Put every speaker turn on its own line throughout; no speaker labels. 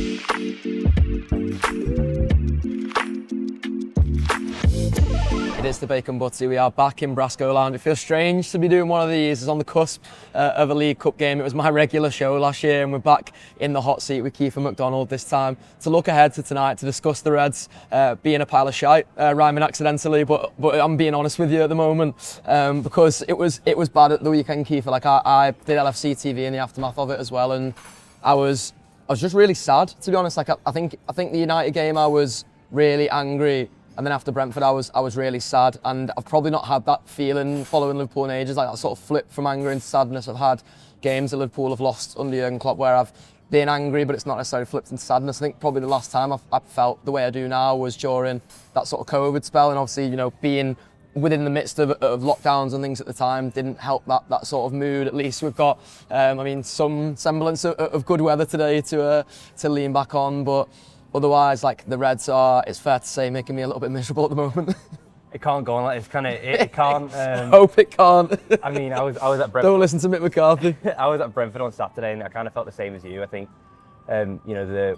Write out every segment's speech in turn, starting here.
It is the Bacon Butty. We are back in Brasco land. It feels strange to be doing one of these. It's on the cusp of a League Cup game. It was my regular show last year, and we're back in the hot seat with Keifer MacDonald this time to look ahead to tonight, to discuss the Reds being a pile of shite, rhyming accidentally, but I'm being honest with you at the moment, because it was bad at the weekend, Keifer. Like I did LFC TV in the aftermath of it as well, and I was just really sad, to be honest. Like I think the United game I was really angry. And then after Brentford, I was really sad, and I've probably not had that feeling following Liverpool in ages, like that sort of flip from anger into sadness. I've had games that Liverpool have lost under Jurgen Klopp where I've been angry, but it's not necessarily flipped into sadness. I think probably the last time I felt the way I do now was during that sort of COVID spell, and obviously, you know, being within the midst of lockdowns and things at the time didn't help that sort of mood. At least we've got, some semblance of good weather today to lean back on, but otherwise, like, the Reds are, it's fair to say, making me a little bit miserable at the moment.
It can't go on like this, can it? It can't.
Hope it can't.
I mean, I was at Brentford.
Don't listen to Mick McCarthy.
I was at Brentford on Saturday, and I kind of felt the same as you. I think, the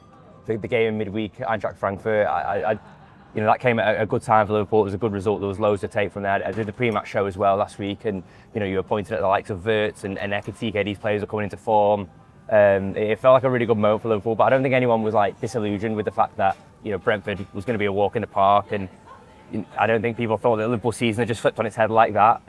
game in midweek, Eintracht Frankfurt, that came at a good time for Liverpool. It was a good result. There was loads to take from there. I did the pre-match show as well last week, and you were pointing at the likes of Wirtz and Ekitike. These players are coming into form. It felt like a really good moment for Liverpool, but I don't think anyone was like disillusioned with the fact that Brentford was going to be a walk in the park, and I don't think people thought that the Liverpool season had just flipped on its head like that.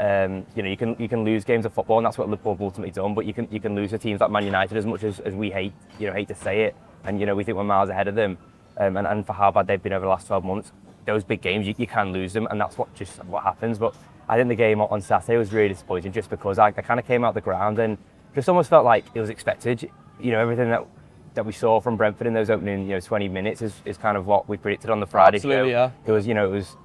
You can lose games of football, and that's what Liverpool have ultimately done. But you can lose to teams like Man United as much as we hate to say it, and we think we're miles ahead of them. And for how bad they've been over the last 12 months, those big games you can lose them, and that's what happens. But I think the game on Saturday was really disappointing, just because I kind of came out the ground and just almost felt like it was expected. Everything that we saw from Brentford in those opening 20 minutes is kind of what we predicted on the Friday
Absolutely,
show.
Yeah.
It was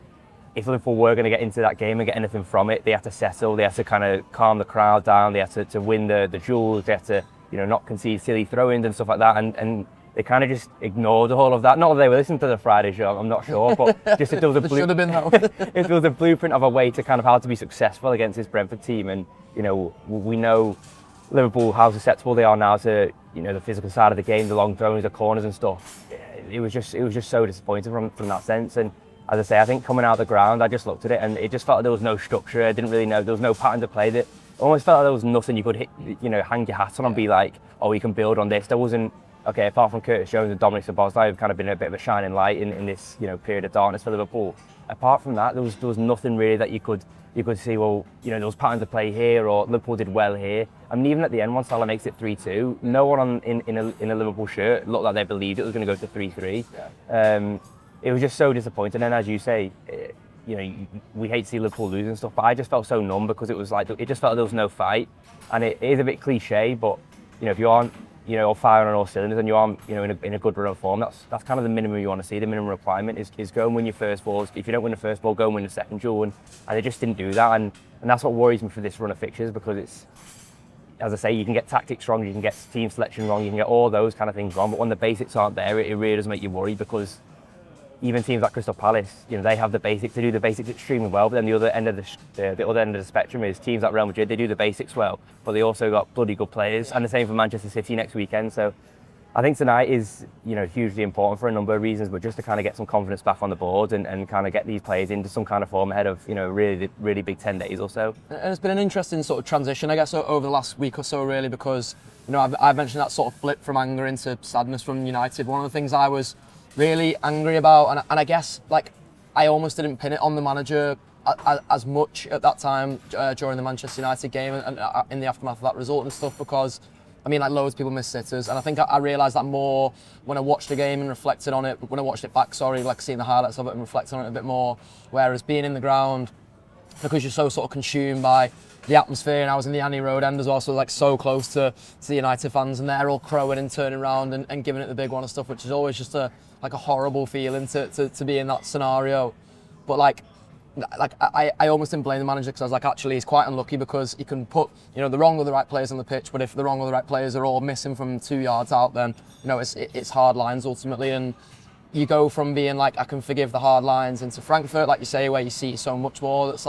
if Liverpool were going to get into that game and get anything from it, they had to settle, they had to kind of calm the crowd down, they had to win the duels, they had to not concede silly throw-ins and stuff like that, and they kind of just ignored all of that. Not that they were listening to the Friday show, I'm not sure, but just if there was
should have been that.
if there was a blueprint of a way to kind of how to be successful against this Brentford team, and we know Liverpool, how susceptible they are now to the physical side of the game, the long throws, the corners and stuff. It was just so disappointing from that sense. And as I say, I think coming out of the ground, I just looked at it and it just felt like there was no structure. I didn't really know, there was no pattern to play. That almost felt like there was nothing you could hit, hang your hat on and be like, oh, we can build on this. There wasn't, okay, apart from Curtis Jones and Dominic Szoboszlai, who've kind of been a bit of a shining light in this period of darkness for Liverpool. Apart from that, there was nothing really that you could see, well, there was patterns to play here, or Liverpool did well here. I mean, even at the end, once Salah makes it 3-2, no one in a Liverpool shirt looked like they believed it was going to go to 3-3. Yeah. It was just so disappointing. And as you say, we hate to see Liverpool lose and stuff, but I just felt so numb because it was like, it just felt like there was no fight. And it is a bit cliche, but if you aren't firing on all cylinders and you are in a good run of form, that's kind of the minimum you want to see. The minimum requirement is go and win your first balls. If you don't win the first ball, go and win the second duel, and they just didn't do that, and that's what worries me for this run of fixtures, because it's, as I say, you can get tactics wrong, you can get team selection wrong, you can get all those kind of things wrong, but when the basics aren't there, it really does make you worry, because even teams like Crystal Palace, they have the basics, they do the basics extremely well, but then the other end of the spectrum is teams like Real Madrid, they do the basics well, but they also got bloody good players, and the same for Manchester City next weekend. So I think tonight is hugely important for a number of reasons, but just to kind of get some confidence back on the board and kind of get these players into some kind of form ahead of really, really big 10 days or so.
And it's been an interesting sort of transition, I guess, over the last week or so, really, because I've mentioned that sort of flip from anger into sadness from United. One of the things I was really angry about, and I guess I almost didn't pin it on the manager as much at that time during the Manchester United game and in the aftermath of that result and stuff, because loads of people miss sitters, and I think I realised that more when I watched the game and reflected on it. When I watched it back, seeing the highlights of it and reflecting on it a bit more. Whereas being in the ground, because you're so sort of consumed by the atmosphere, and I was in the Annie Road end as well, so so close to the United fans, and they're all crowing and turning around and giving it the big one and stuff, which is always just a horrible feeling to be in that scenario. But I almost didn't blame the manager, because I was like, actually, he's quite unlucky, because he can put the wrong or the right players on the pitch, but if the wrong or the right players are all missing from 2 yards out, then it's hard lines ultimately. And you go from being I can forgive the hard lines, into Frankfurt, like you say, where you see so much more that's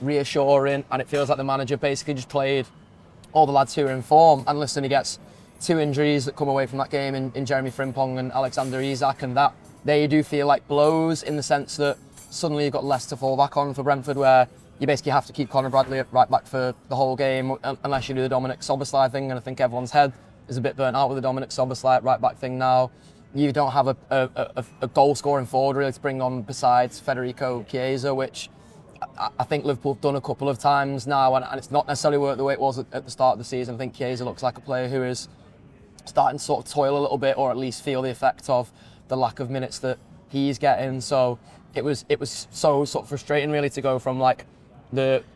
reassuring, and it feels like the manager basically just played all the lads who are in form, and listen, he gets two injuries that come away from that game in Jeremy Frimpong and Alexander Isak, and that they do feel like blows in the sense that suddenly you've got less to fall back on for Brentford, where you basically have to keep Conor Bradley at right back for the whole game unless you do the Dominic Szoboszlai thing, and I think everyone's head is a bit burnt out with the Dominic Szoboszlai at right back thing now. You don't have a goal scoring forward really to bring on besides Federico Chiesa, which I think Liverpool have done a couple of times now, and it's not necessarily worked the way it was at the start of the season. I think Chiesa looks like a player who is starting to sort of toil a little bit, or at least feel the effect of the lack of minutes that he's getting. So it was so sort of frustrating really to go from like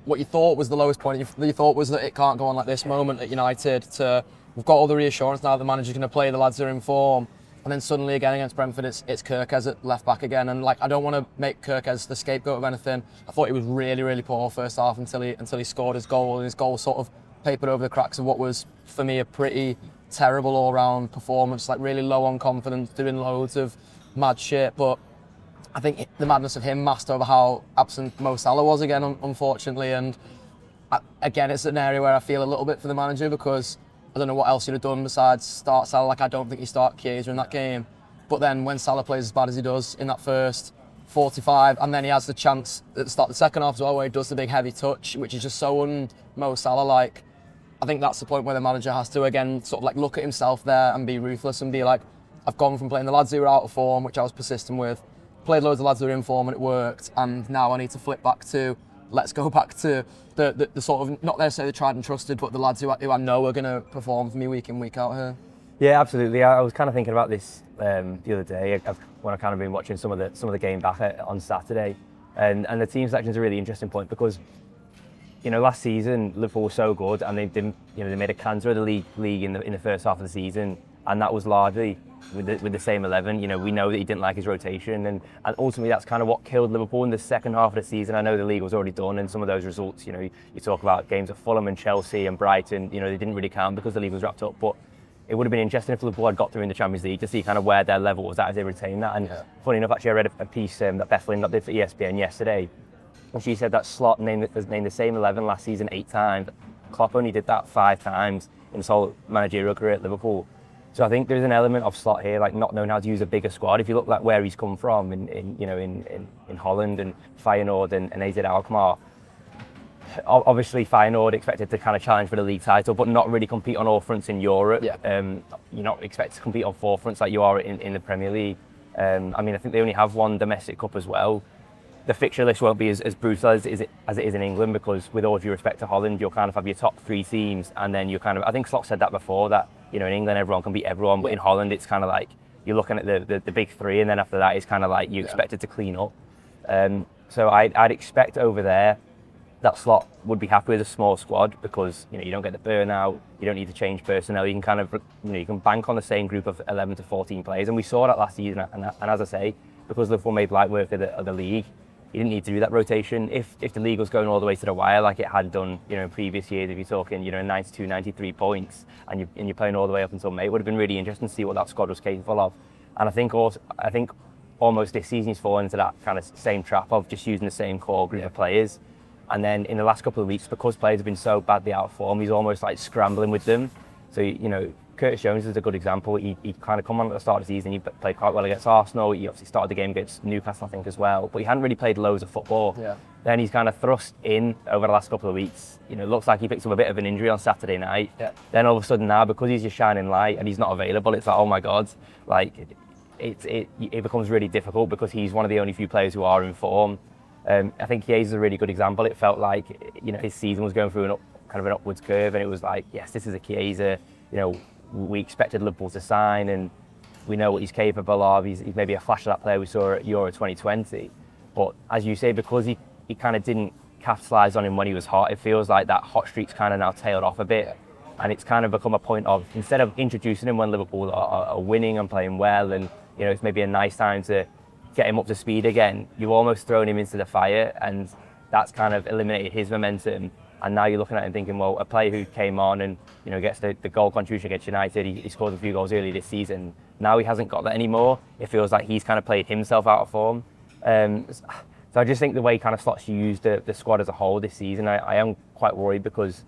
what you thought was the lowest point, you thought was that it can't go on like this moment at United, to we've got all the reassurance now the manager's going to play, the lads are in form. And then suddenly again against Brentford, it's Kerkez at left back again. And like, I don't want to make Kerkez the scapegoat of anything. I thought he was really, really poor first half until he scored his goal, and his goal sort of papered over the cracks of what was for me a pretty terrible all-round performance. Like really low on confidence, doing loads of mad shit. But I think the madness of him masked over how absent Mo Salah was again, unfortunately. And again, it's an area where I feel a little bit for the manager, because I don't know what else you'd have done besides start Salah. Like, I don't think you start Chiesa in that game. But then when Salah plays as bad as he does in that first 45, and then he has the chance at the start of the second half as well, where he does the big heavy touch, which is just so un-Mo Salah-like. I think that's the point where the manager has to, again, sort of like look at himself there and be ruthless and be like, I've gone from playing the lads who were out of form, which I was persistent with, played loads of lads who were in form and it worked, and now I need to flip back to, let's go back to the sort of, not necessarily tried and trusted, but the lads who I know are going to perform for me week in, week out here.
Yeah, absolutely. I was kind of thinking about this the other day when I kind of been watching some of the game back on Saturday, and the team selection is a really interesting point, because last season Liverpool was so good, and they made a canter of the league in the first half of the season, and that was largely with the same 11. We know that he didn't like his rotation, and ultimately that's kind of what killed Liverpool in the second half of the season. I know the league was already done, and some of those results, you talk about games at Fulham and Chelsea and Brighton, they didn't really count because the league was wrapped up. But it would have been interesting if Liverpool had got through in the Champions League to see kind of where their level was at as they retained that. And funny enough, actually, I read a piece that Beth Lindop did for ESPN yesterday, and she said that Slot has named the same 11 last season 8 times. Klopp only did that 5 times in his whole managerial career at Liverpool. So I think there's an element of Slot here, like not knowing how to use a bigger squad. If you look like where he's come from in Holland and Feyenoord and AZ Alkmaar, obviously Feyenoord expected to kind of challenge for the league title, but not really compete on all fronts in Europe.
Yeah.
You're not expected to compete on 4 fronts like you are in the Premier League. I think they only have one domestic cup as well. The fixture list won't be as brutal as it is in England, because with all due respect to Holland, you'll kind of have your top 3 teams, and then you kind of, I think Slot said that before, that in England everyone can beat everyone, but in Holland it's kind of like you're looking at the big 3, and then after that it's kind of like you expect it to clean up. So I'd expect over there that Slot would be happy with a small squad, because you don't get the burnout, you don't need to change personnel, you can kind of you can bank on the same group of 11 to 14 players, and we saw that last season. And as I say, because Liverpool made light work of the league, you didn't need to do that rotation. If the league was going all the way to the wire like it had done, in previous years, if you're talking, 92, 93 points, and you're playing all the way up until May, it would have been really interesting to see what that squad was capable of. And I think almost this season he's fallen into that kind of same trap of just using the same core group of players. And then in the last couple of weeks, because players have been so badly out of form, he's almost like scrambling with them. So, Curtis Jones is a good example. He kind of come on at the start of the season, he played quite well against Arsenal. He obviously started the game against Newcastle, I think, as well. But he hadn't really played loads of football. Yeah. Then he's kind of thrust in over the last couple of weeks. It looks like he picked up a bit of an injury on Saturday night. Yeah. Then all of a sudden now, because he's your shining light and he's not available, it's like, oh my God. Like, it becomes really difficult, because he's one of the only few players who are in form. I think Chiesa is a really good example. It felt like, his season was going through kind of an upwards curve, and it was like, yes, this is a Chiesa, we expected Liverpool to sign, and we know what he's capable of. He's maybe a flash of that player we saw at Euro 2020. But as you say, because he kind of didn't capitalise on him when he was hot, it feels like that hot streak's kind of now tailed off a bit. And it's kind of become a point of, instead of introducing him when Liverpool are winning and playing well, and it's maybe a nice time to get him up to speed again, you've almost thrown him into the fire, and that's kind of eliminated his momentum. And now you're looking at him thinking, well, a player who came on and gets the goal contribution against United, he scored a few goals early this season. Now he hasn't got that anymore. It feels like he's kind of played himself out of form. So I just think the way kind of Slot's used the squad as a whole this season, I am quite worried, because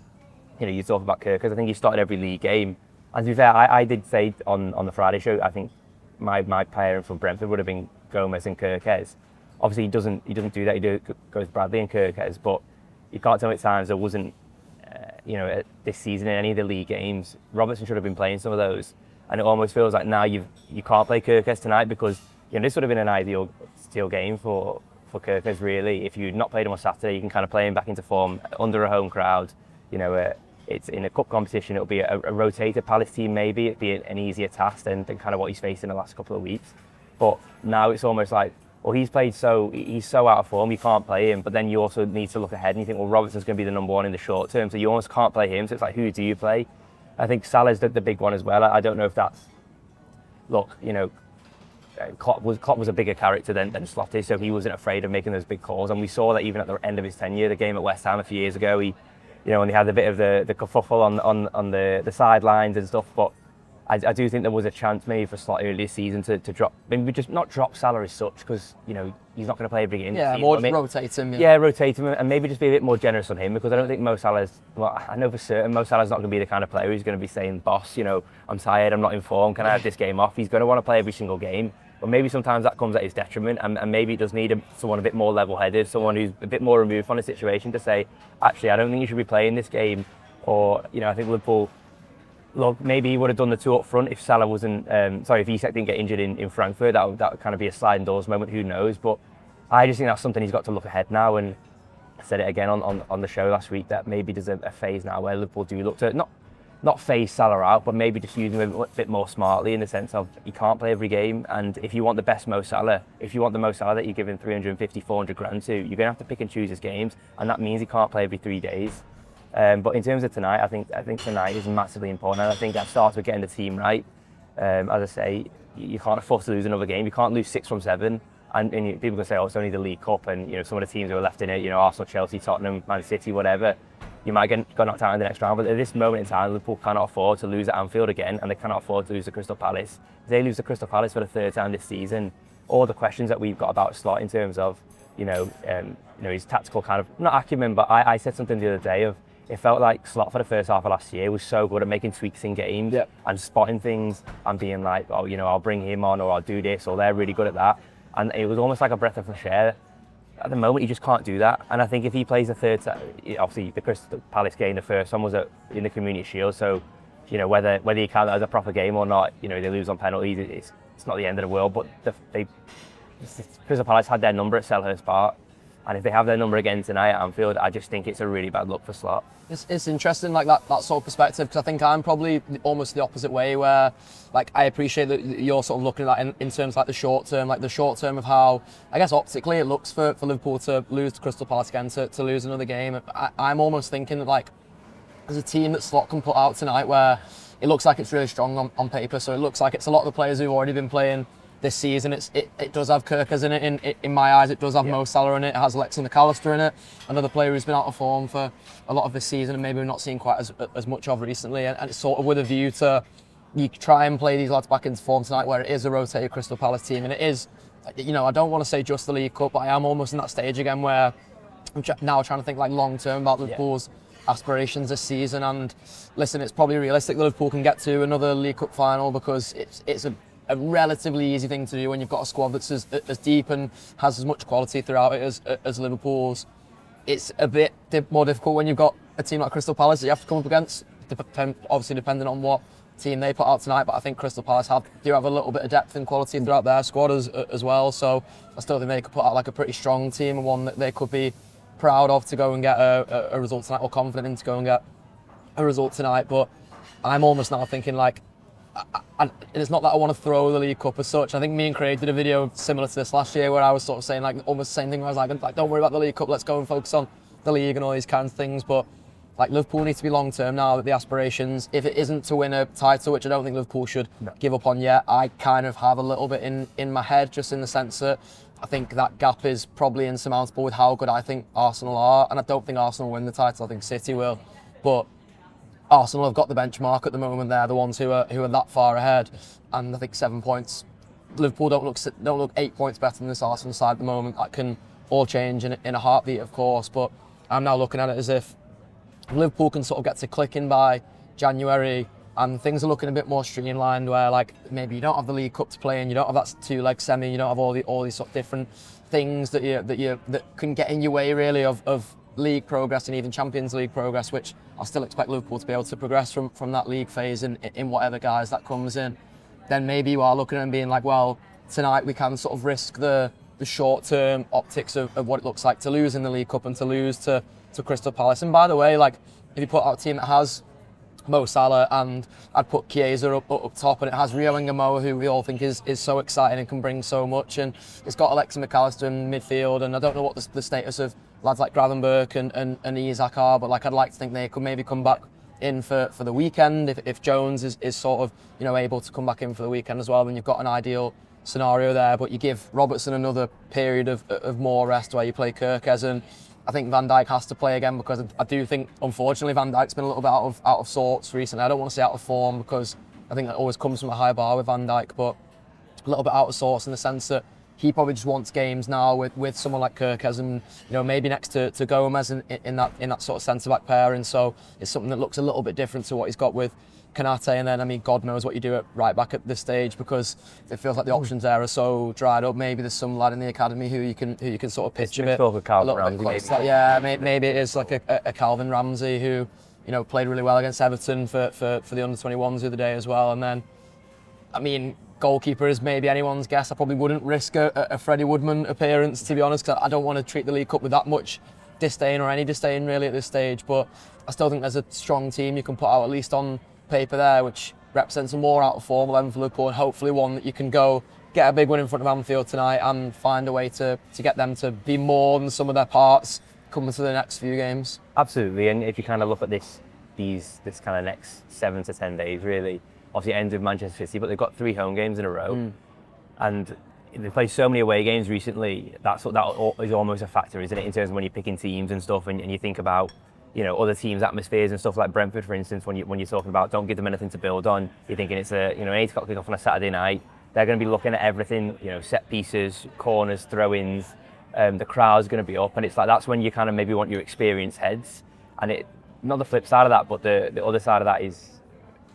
you talk about Kerkez. I think he started every league game, And to be fair, I did say on the Friday show, I think my pairing from Brentford would have been Gomez and Kirkes. Obviously, he doesn't do that. He goes Bradley and Kirkes, but you can't tell me at times there wasn't, this season in any of the league games, Robertson should have been playing some of those. And it almost feels like now you can't play Kirkes tonight because this would have been an ideal game for Kirkes, really. If you'd not played him on Saturday, you can kind of play him back into form under a home crowd. It's in a cup competition, it'll be a rotated Palace team maybe, it'd be an easier task than kind of what he's faced in the last couple of weeks. But now it's almost like, well, he's so out of form, you can't play him, but then you also need to look ahead and you think, well, Robertson's going to be the number one in the short term, so you almost can't play him, so it's like, who do you play? I think Salah's the big one as well. I don't know if that's, Klopp was a bigger character than Slotty, so he wasn't afraid of making those big calls, and we saw that even at the end of his tenure, the game at West Ham a few years ago, he when he had a bit of the kerfuffle on the sidelines and stuff, but I do think there was a chance maybe for Slotty early this season to drop, maybe just not drop Salah as such, because he's not going to play every game.
Yeah, more just rotate him.
Yeah, rotate him and maybe just be a bit more generous on him, because I don't think Mo Salah's, I know for certain Mo Salah's not going to be the kind of player who's going to be saying, boss, I'm tired, I'm not in form, can I have this game off? He's going to want to play every single game. But maybe sometimes that comes at his detriment, and maybe it does need someone a bit more level-headed, someone who's a bit more removed from the situation to say, actually, I don't think you should be playing this game. Or, I think Liverpool, look, maybe he would have done the two up front if Salah wasn't, if Isak didn't get injured in Frankfurt, that would kind of be a sliding doors moment, who knows. But I just think that's something he's got to look ahead now, and I said it again on the show last week, that maybe there's a phase now where Liverpool do look to, not phase Salah out, but maybe just use him a bit more smartly, in the sense of he can't play every game, and if you want the best Mo Salah, if you want the Mo Salah that you're giving 350, 400 grand to, you're going to have to pick and choose his games, and that means he can't play every 3 days. But in terms of tonight, I think tonight is massively important, and I think that starts with getting the team right. As I say, you can't afford to lose another game. You can't lose 6 from 7, and people can say, oh, it's only the League Cup, and some of the teams who are left in it, Arsenal, Chelsea, Tottenham, Man City, whatever, you might get knocked out in the next round, but at this moment in time, Liverpool cannot afford to lose at Anfield again, and they cannot afford to lose to Crystal Palace. If they lose to Crystal Palace for the 3rd time this season, all the questions that we've got about Slot in terms of, his tactical kind of, not acumen, but I said something the other day of, it felt like Slot for the first half of last year was so good at making tweaks in games and spotting things and being like, oh, I'll bring him on, or I'll do this, or they're really good at that. And it was almost like a breath of fresh air. At the moment, he just can't do that. And I think if he plays the 3rd time, obviously the Crystal Palace game, the first one was in the Community Shield, so whether you count that as a proper game or not, they lose on penalties, it's not the end of the world. But Crystal Palace had their number at Selhurst Park, and if they have their number again tonight at Anfield, I just think it's a really bad look for Slot.
It's interesting, like that sort of perspective, because I think I'm probably almost the opposite way, where I appreciate that you're sort of looking at that in terms of the short term, of how, I guess optically it looks for Liverpool to lose to Crystal Palace again, to lose another game. I'm almost thinking that there's a team that Slot can put out tonight where it looks like it's really strong on paper, so it looks like it's a lot of the players who've already been playing this season. It does have Kirkes in it, in my eyes. It does have Mo Salah in it. It has Alexander McAllister in it, another player who's been out of form for a lot of this season and maybe we're not seeing quite as much of recently, and it's sort of with a view to you try and play these lads back into form tonight, where it is a rotated Crystal Palace team, and it is, I don't want to say just the League Cup, but I am almost in that stage again where I'm now trying to think long term about Liverpool's aspirations this season. And listen, it's probably realistic that Liverpool can get to another League Cup final, because it's a relatively easy thing to do when you've got a squad that's as deep and has as much quality throughout it as Liverpool's. It's a bit more difficult when you've got a team like Crystal Palace that you have to come up against, obviously depending on what team they put out tonight, but I think Crystal Palace do have a little bit of depth and quality throughout their squad as well, so I still think they could put out a pretty strong team, and one that they could be proud of to go and get a result tonight, or confident in to go and get a result tonight. But I'm almost now thinking it's not that I want to throw the League Cup as such. I think me and Craig did a video similar to this last year where I was sort of saying almost the same thing, where I was like, don't worry about the League Cup, let's go and focus on the league and all these kinds of things. But Liverpool needs to be long term now, that the aspirations, if it isn't to win a title, which I don't think Liverpool should give up on yet, I kind of have a little bit in my head, just in the sense that I think that gap is probably insurmountable with how good I think Arsenal are, and I don't think Arsenal will win the title, I think City will. But Arsenal have got the benchmark at the moment. They're the ones who are that far ahead, and I think 7 points. Liverpool don't look 8 points better than this Arsenal side at the moment. That can all change in a heartbeat, of course. But I'm now looking at it as if Liverpool can sort of get to clicking by January, and things are looking a bit more streamlined, where like maybe you don't have the League Cup to play and you don't have that 2-leg semi, you don't have all these sort of different things that can get in your way really of league progress and even Champions League progress, which I still expect Liverpool to be able to progress from that league phase in whatever guise that comes in. Then maybe you are looking at it and being like, well, tonight we can sort of risk the short-term optics of what it looks like to lose in the League Cup and to lose to Crystal Palace. And by the way, like if you put out a team that has Mo Salah, and I'd put Keifer up top, and it has Rio and Gamoa, who we all think is so exciting and can bring so much, and it's got Alexis McAllister in midfield, and I don't know what the status of lads like Gravenberch and Isak are, but like I'd like to think they could maybe come back in for the weekend if Jones is sort of able to come back in for the weekend as well. Then you've got an ideal scenario there, but you give Robertson another period of more rest where you play Kirkes, and I think Van Dijk has to play again, because I do think, unfortunately, Van Dijk's been a little bit out of sorts recently. I don't want to say out of form, because I think that always comes from a high bar with Van Dijk, but a little bit out of sorts in the sense that he probably just wants games now with someone like Kirkes, and maybe next to Gomez in that sort of centre-back pairing. So it's something that looks a little bit different to what he's got with Kanate, and then, I mean, God knows what you do at right back at this stage, because it feels like the options there are so dried up. Maybe there's some lad in the academy who you can sort of pitch a bit. Yeah, maybe it is like a Calvin Ramsey who, played really well against Everton for the under-21s the other day as well. And then, I mean, goalkeeper is maybe anyone's guess. I probably wouldn't risk a Freddie Woodman appearance, to be honest, because I don't want to treat the League Cup with that much disdain, or any disdain really at this stage. But I still think there's a strong team you can put out, at least on paper there, which represents a more out of form 11 for Liverpool, and hopefully one that you can go get a big win in front of Anfield tonight and find a way to get them to be more than some of their parts coming to the next few games.
Absolutely, and if you kind of look at this kind of next 7 to 10 days, really, obviously it ends with Manchester City, but they've got 3 home games in a row, and they've played so many away games recently. That is almost a factor, isn't it, in terms of when you're picking teams and stuff, and you think about other teams' atmospheres and stuff, like Brentford, for instance, when you're talking about don't give them anything to build on. You're thinking it's an 8 o'clock kick-off on a Saturday night. They're going to be looking at everything, set pieces, corners, throw-ins. The crowd's going to be up, and it's like that's when you kind of maybe want your experienced heads. And it, not the flip side of that, but the other side of that is,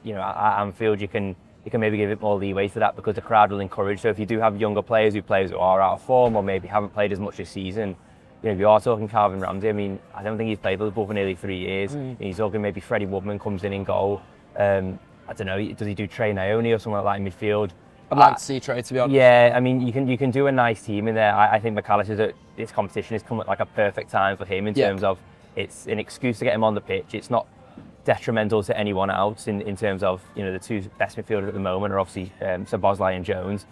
at Anfield you can maybe give it more leeway to that, because the crowd will encourage. So if you do have younger players who are out of form, or maybe haven't played as much this season, if you are talking Calvin Ramsey, I mean, I don't think he's played Liverpool for nearly 3 years. He's talking maybe Freddie Woodman comes in goal. I don't know, does he do Trey Naoni or something like that in midfield?
I'd like to see Trey, to be honest.
Yeah, I mean, you can do a nice team in there. I think McAllister, this competition has come at like a perfect time for him in terms of it's an excuse to get him on the pitch. It's not detrimental to anyone else in terms of, the 2 best midfielders at the moment are obviously Szoboszlai and Jones.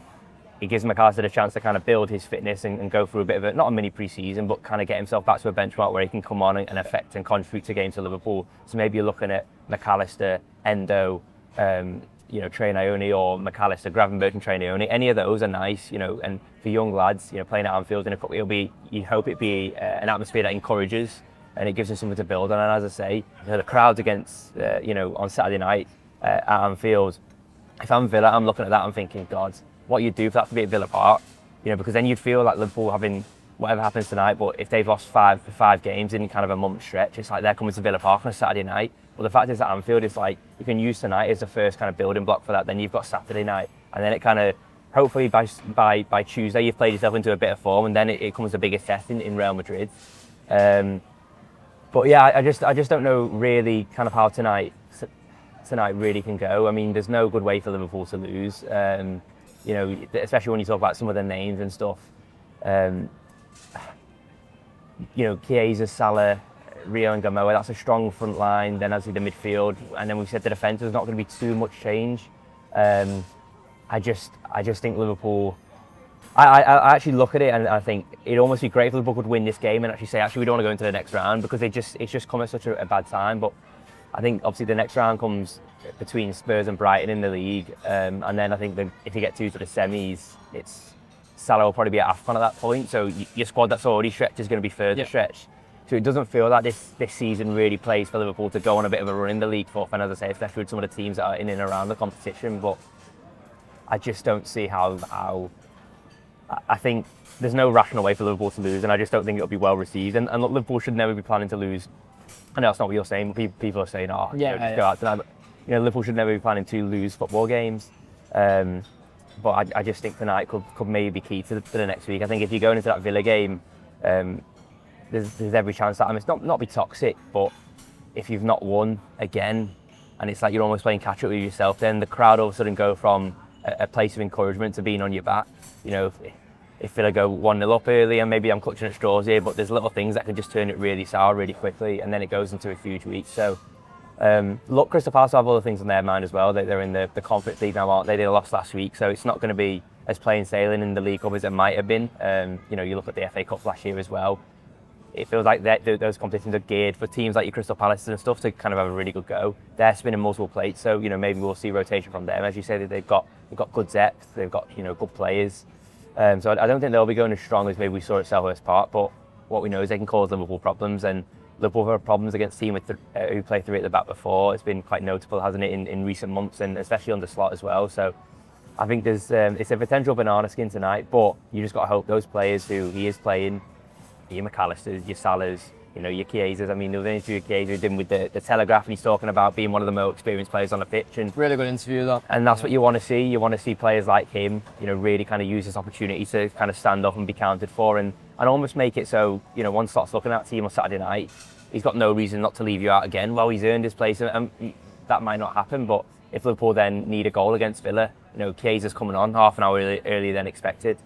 It gives McAllister a chance to kind of build his fitness and go through a bit of not a mini pre-season, but kind of get himself back to a benchmark where he can come on and affect and contribute to games for Liverpool. So maybe you're looking at McAllister, Endo, Trey Naoni, or McAllister, Gravenberch and Trey Naoni. Any of those are nice, and for young lads, playing at Anfield in a cup, you hope it be an atmosphere that encourages, and it gives them something to build on. And as I say, the crowds against, on Saturday night at Anfield, if I'm Villa, I'm looking at that and thinking, God, what you'd do for that to be at Villa Park, because then you'd feel like Liverpool having whatever happens tonight, but if they've lost 5 games in kind of a month stretch, it's like they're coming to Villa Park on a Saturday night. But the fact is that Anfield is like, you can use tonight as the first kind of building block for that, then you've got Saturday night, and then it kind of, hopefully by Tuesday you've played yourself into a bit of form, and then it comes the biggest test in Real Madrid. But yeah, I just don't know really kind of how tonight really can go. I mean, there's no good way for Liverpool to lose. Especially when you talk about some of the names and stuff. Chiesa, Salah, Rio and Gamoa, that's a strong front line. Then as with the midfield, and then we've said the defence, there's not going to be too much change. I just think Liverpool, I actually look at it and I think it'd almost be great if Liverpool could win this game and actually say, actually, we don't want to go into the next round, because it's just come at such a bad time. But I think obviously the next round comes between Spurs and Brighton in the league, and then I think if you get to the semis, it's Salah will probably be at AFCON at that point, so your squad that's already stretched is going to be further stretched. So it doesn't feel like this season really plays for Liverpool to go on a bit of a run in the league for, and as I say, especially with some of the teams that are in and around the competition. But I just don't see how I think there's no rational way for Liverpool to lose, and I just don't think it'll be well received. And look, Liverpool should never be planning to lose. I know that's not what you're saying. People are saying, just go out tonight. But Liverpool should never be planning to lose football games. But I just think tonight could maybe be key to the next week. I think if you're going into that Villa game, there's every chance that, it's not be toxic, but if you've not won again, and it's like you're almost playing catch up with yourself, then the crowd all of a sudden go from a place of encouragement to being on your back. If Villa go 1-0 up early, and maybe I'm clutching at straws here, but there's little things that can just turn it really sour really quickly, and then it goes into a huge week. So look, Crystal Palace have other things on their mind as well. They're in the Conference League now, aren't they? They lost last week, so it's not going to be as plain sailing in the League Cup as it might have been. You look at the FA Cup last year as well. It feels like those competitions are geared for teams like your Crystal Palace and stuff to kind of have a really good go. They're spinning multiple plates, so maybe we'll see rotation from them. As you say, they've got good depth, they've got good players. So I don't think they'll be going as strong as maybe we saw at Selhurst Park. But what we know is they can cause Liverpool problems, and Liverpool have had problems against teams who play three at the back before. It's been quite notable, hasn't it, in recent months, and especially under Slot as well. So I think there's it's a potential banana skin tonight, but you just got to hope those players who he is playing, your McAllisters, your Salahs, your Chiesas. There was an interview Chiesa did with the Telegraph, and he's talking about being one of the most experienced players on the pitch. And
really good interview, that.
And that's what you want to see. You want to see players like him, really kind of use this opportunity to kind of stand up and be counted for, and almost make it so, once Slot's looking at that team on Saturday night, he's got no reason not to leave you out again. Well, he's earned his place, and that might not happen, but if Liverpool then need a goal against Villa, Chiesa's coming on half an hour earlier than expected.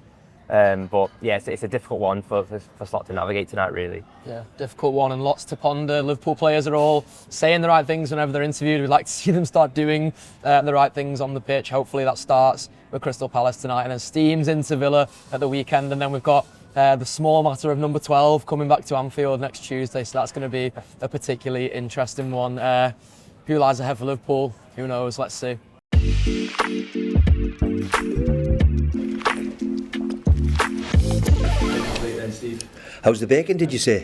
But yeah, it's a difficult one for Slot to navigate tonight, really.
Yeah, difficult one and lots to ponder. Liverpool players are all saying the right things whenever they're interviewed. We'd like to see them start doing the right things on the pitch. Hopefully that starts with Crystal Palace tonight and then steams into Villa at the weekend. And then we've got the small matter of number 12 coming back to Anfield next Tuesday. So that's going to be a particularly interesting one. Who lies ahead for Liverpool? Who knows? Let's see.
How's the bacon, did you say?